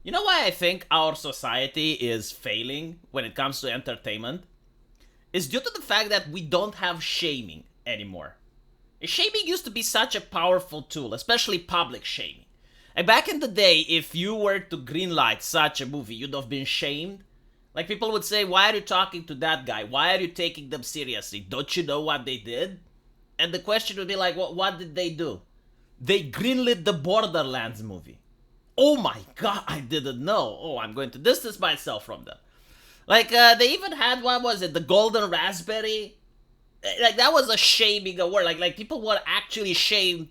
You know why I think our society is failing when it comes to entertainment? Is due to the fact that we don't have shaming anymore. Shaming used to be such a powerful tool, especially public shaming. Like back in the day, if you were to greenlight such a movie, you'd have been shamed. Like people would say, "Why are you talking to that guy? Why are you taking them seriously? Don't you know what they did?" And the question would be like, what did they do? They greenlit the Borderlands movie. Oh my god, I didn't know. Oh, I'm going to distance myself from them. Like, they even had, what was it, the Golden Raspberry? Like, that was a shaming award. Like people were actually shamed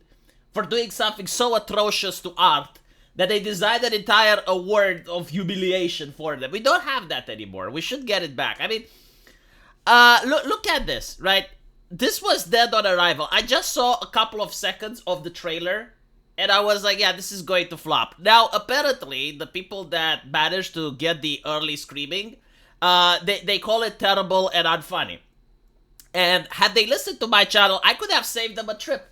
for doing something so atrocious to art that they designed an entire award of humiliation for them. We don't have that anymore. We should get it back. I mean, look at this, right? This was Dead on Arrival. I just saw a couple of seconds of the trailer, and I was like, yeah, this is going to flop. Now, apparently, the people that managed to get the early screaming, they call it terrible and unfunny. And had they listened to my channel, I could have saved them a trip.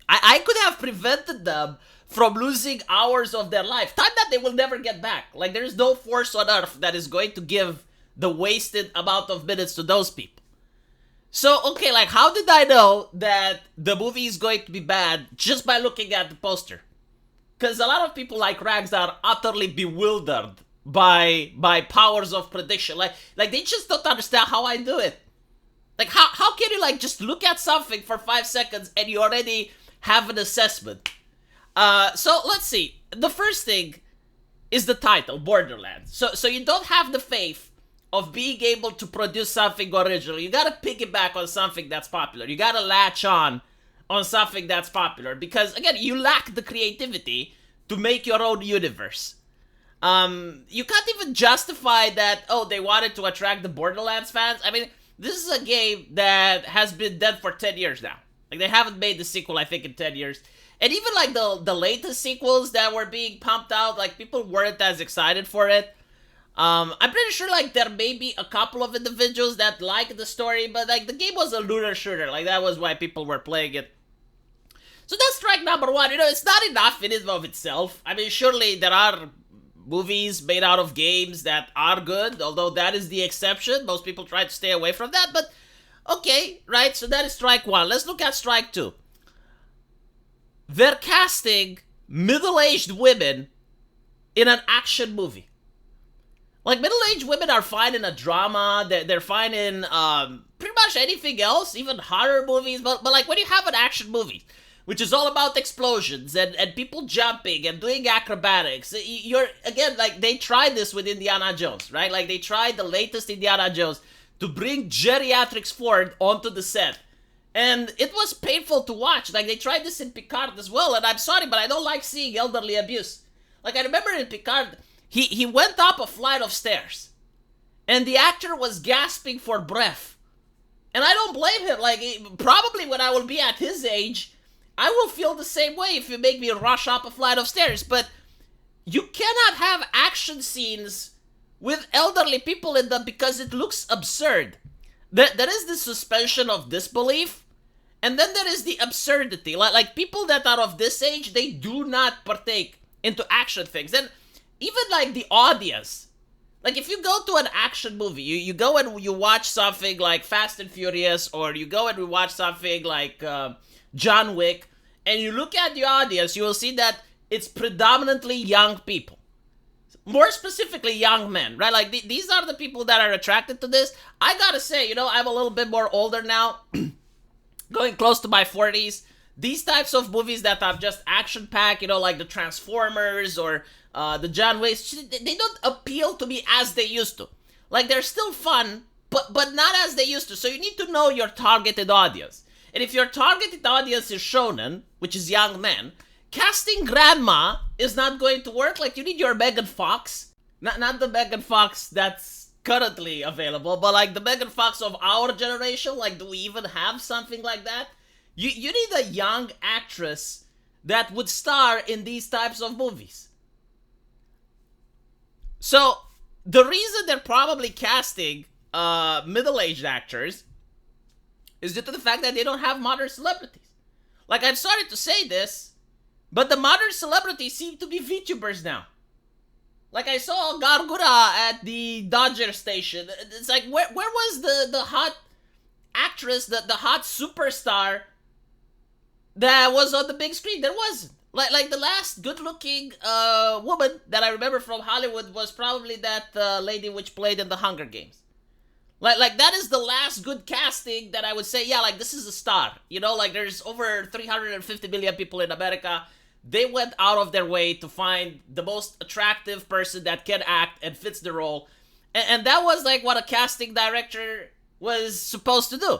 I could have prevented them from losing hours of their life. Time that they will never get back. Like, there's no force on earth that is going to give the wasted amount of minutes to those people. So, okay, like, how did I know that the movie is going to be bad just by looking at the poster? Because a lot of people like Rags are utterly bewildered by powers of prediction. Like they just don't understand how I do it. Like, how can you, like, just look at something for 5 seconds and you already have an assessment? So, let's see. The first thing is the title, Borderlands. So you don't have the faith of being able to produce something original. You gotta piggyback on something that's popular. You gotta latch on something that's popular. Because, again, you lack the creativity to make your own universe. You can't even justify that, oh, they wanted to attract the Borderlands fans. I mean, this is a game that has been dead for 10 years now. Like, they haven't made the sequel, I think, in 10 years. And even, like, the latest sequels that were being pumped out, like, people weren't as excited for it. I'm pretty sure, like, there may be a couple of individuals that like the story, but, like, the game was a looter shooter. Like, that was why people were playing it. So that's strike number one. You know, it's not enough in and of itself. I mean, surely there are movies made out of games that are good, although that is the exception. Most people try to stay away from that, but okay, right? So that is strike one. Let's look at strike two. They're casting middle-aged women in an action movie. Like, middle-aged women are fine in a drama, they're fine in pretty much anything else, even horror movies, but like, when you have an action movie, which is all about explosions and people jumping and doing acrobatics, you're, again, like, they tried this with Indiana Jones, right? Like, they tried the latest Indiana Jones to bring geriatrics Ford onto the set. And it was painful to watch. Like, they tried this in Picard as well, and I'm sorry, but I don't like seeing elderly abuse. Like, I remember in Picard, he went up a flight of stairs, and the actor was gasping for breath. And I don't blame him. Like, probably when I will be at his age, I will feel the same way if you make me rush up a flight of stairs. But you cannot have action scenes with elderly people in them because it looks absurd. There is this suspension of disbelief, and then there is the absurdity. Like, people that are of this age, they do not partake into action things. And even, like, the audience. Like, if you go to an action movie, you go and you watch something like Fast and Furious, or you go and you watch something like John Wick, and you look at the audience, you will see that it's predominantly young people. More specifically, young men, right? Like, these are the people that are attracted to this. I gotta say, you know, I'm a little bit more older now, going close to my 40s. These types of movies that are just action-packed, you know, like the Transformers or the John Wicks, they don't appeal to me as they used to. Like, they're still fun, but not as they used to. So you need to know your targeted audience. And if your targeted audience is shonen, which is young men, casting grandma is not going to work. Like, you need your Megan Fox. Not the Megan Fox that's currently available, but like the Megan Fox of our generation. Like, do we even have something like that? You need a young actress that would star in these types of movies. So, the reason they're probably casting middle-aged actors is due to the fact that they don't have modern celebrities. Like, I'm sorry to say this, but the modern celebrities seem to be VTubers now. Like I saw Gargura at the Dodger station. It's like where was the hot actress, the hot superstar that was on the big screen? There wasn't. Like the last good looking woman that I remember from Hollywood was probably that lady which played in the Hunger Games. Like that is the last good casting that I would say, yeah, like this is a star. You know, like there's over 350 million people in America. They went out of their way to find the most attractive person that can act and fits the role. And that was like what a casting director was supposed to do.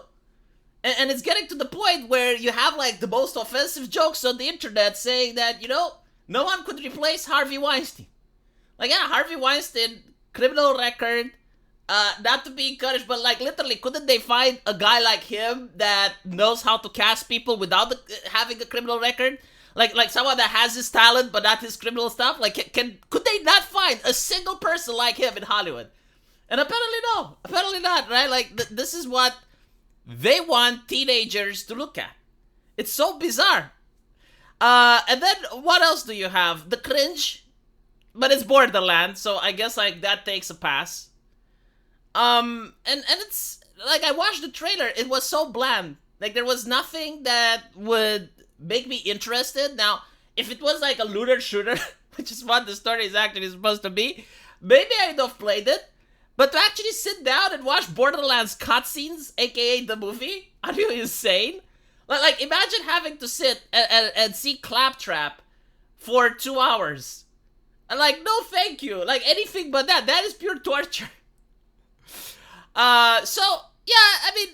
And it's getting to the point where you have like the most offensive jokes on the internet saying that, you know, no one could replace Harvey Weinstein. Like, yeah, Harvey Weinstein, criminal record, not to be encouraged, but like literally, couldn't they find a guy like him that knows how to cast people without having a criminal record? Like someone that has his talent but not his criminal stuff? Like, could they not find a single person like him in Hollywood? And apparently no. Apparently not, right? Like, this is what they want teenagers to look at. It's so bizarre. And then what else do you have? The cringe. But it's Borderlands, so I guess like that takes a pass. And it's like I watched the trailer, it was so bland. Like there was nothing that would make me interested. Now, if it was like a looter shooter, which is what the story is actually supposed to be, maybe I'd have played it. But to actually sit down and watch Borderlands cutscenes, aka the movie, are you insane? Like imagine having to sit and see Claptrap for 2 hours. And like, no thank you. Like anything but that. That is pure torture. So, yeah, I mean,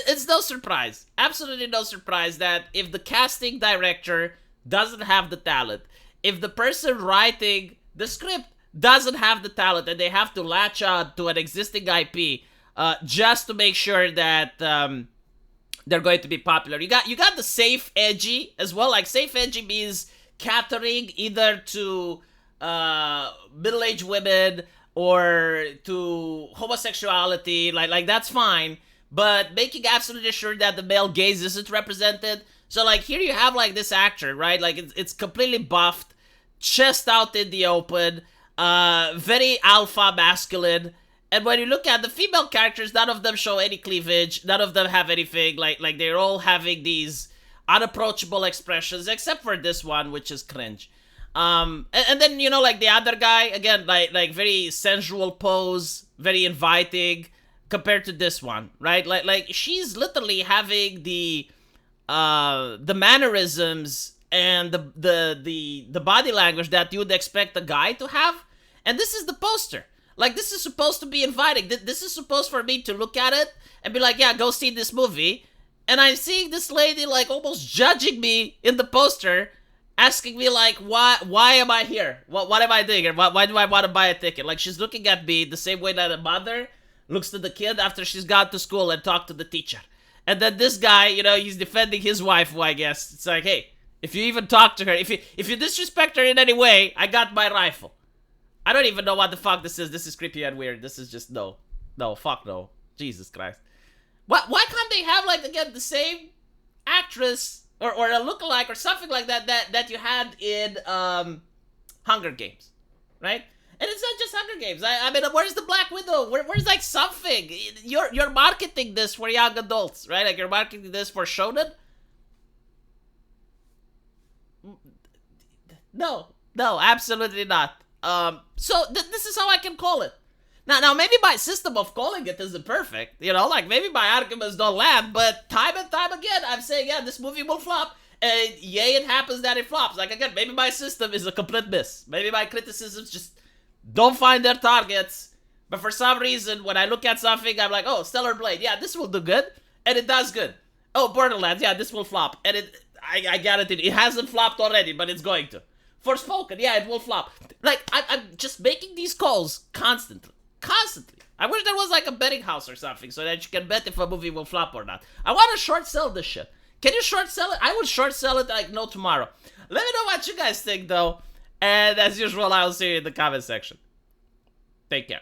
it's no surprise. Absolutely no surprise that if the casting director doesn't have the talent, if the person writing the script doesn't have the talent and they have to latch on to an existing IP just to make sure that they're going to be popular. You got the safe edgy as well. Like safe edgy means catering either to middle-aged women or to homosexuality. Like that's fine, but making absolutely sure that the male gaze isn't represented. So like here you have like this actor, right? Like it's completely buffed, chest out in the open, very alpha masculine. And when you look at the female characters, none of them show any cleavage. None of them have anything. Like they're all having these unapproachable expressions, except for this one, which is cringe. And then, you know, like the other guy, again, like very sensual pose, very inviting, compared to this one, right? Like she's literally having the mannerisms and the body language that you would expect a guy to have. And this is the poster. Like, this is supposed to be inviting. This is supposed for me to look at it and be like, yeah, go see this movie. And I'm seeing this lady, like, almost judging me in the poster, asking me, like, why am I here? What am I doing here? Why do I want to buy a ticket? Like, she's looking at me the same way that a mother looks to the kid after she's gone to school and talked to the teacher. And then this guy, you know, he's defending his wife, who I guess. It's like, hey, if you even talk to her, if you disrespect her in any way, I got my rifle. I don't even know what the fuck this is. This is creepy and weird. This is just no, fuck no. Jesus Christ. Why can't they have, like, again, the same actress or a lookalike or something like that you had in Hunger Games, right? And it's not just Hunger Games. I mean, where's the Black Widow? Where's like something? You're marketing this for young adults, right? Like you're marketing this for shonen. No, absolutely not. So this is how I can call it. Now maybe my system of calling it isn't perfect, you know, like maybe my arguments don't land, but time and time again, I'm saying, yeah, this movie will flop, and yay, it happens that it flops. Like, again, maybe my system is a complete miss. Maybe my criticisms just don't find their targets, but for some reason, when I look at something, I'm like, oh, Stellar Blade, yeah, this will do good, and it does good. Oh, Borderlands, yeah, this will flop, and I guarantee it hasn't flopped already, but it's going to. Forspoken, yeah, it will flop. Like, I'm just making these calls constantly. I wish there was like a betting house or something so that you can bet if a movie will flop or not. I want to short sell this shit. Can you short sell it? I would short sell it like no tomorrow. Let me know what you guys think though. And as usual, I'll see you in the comment section. Take care.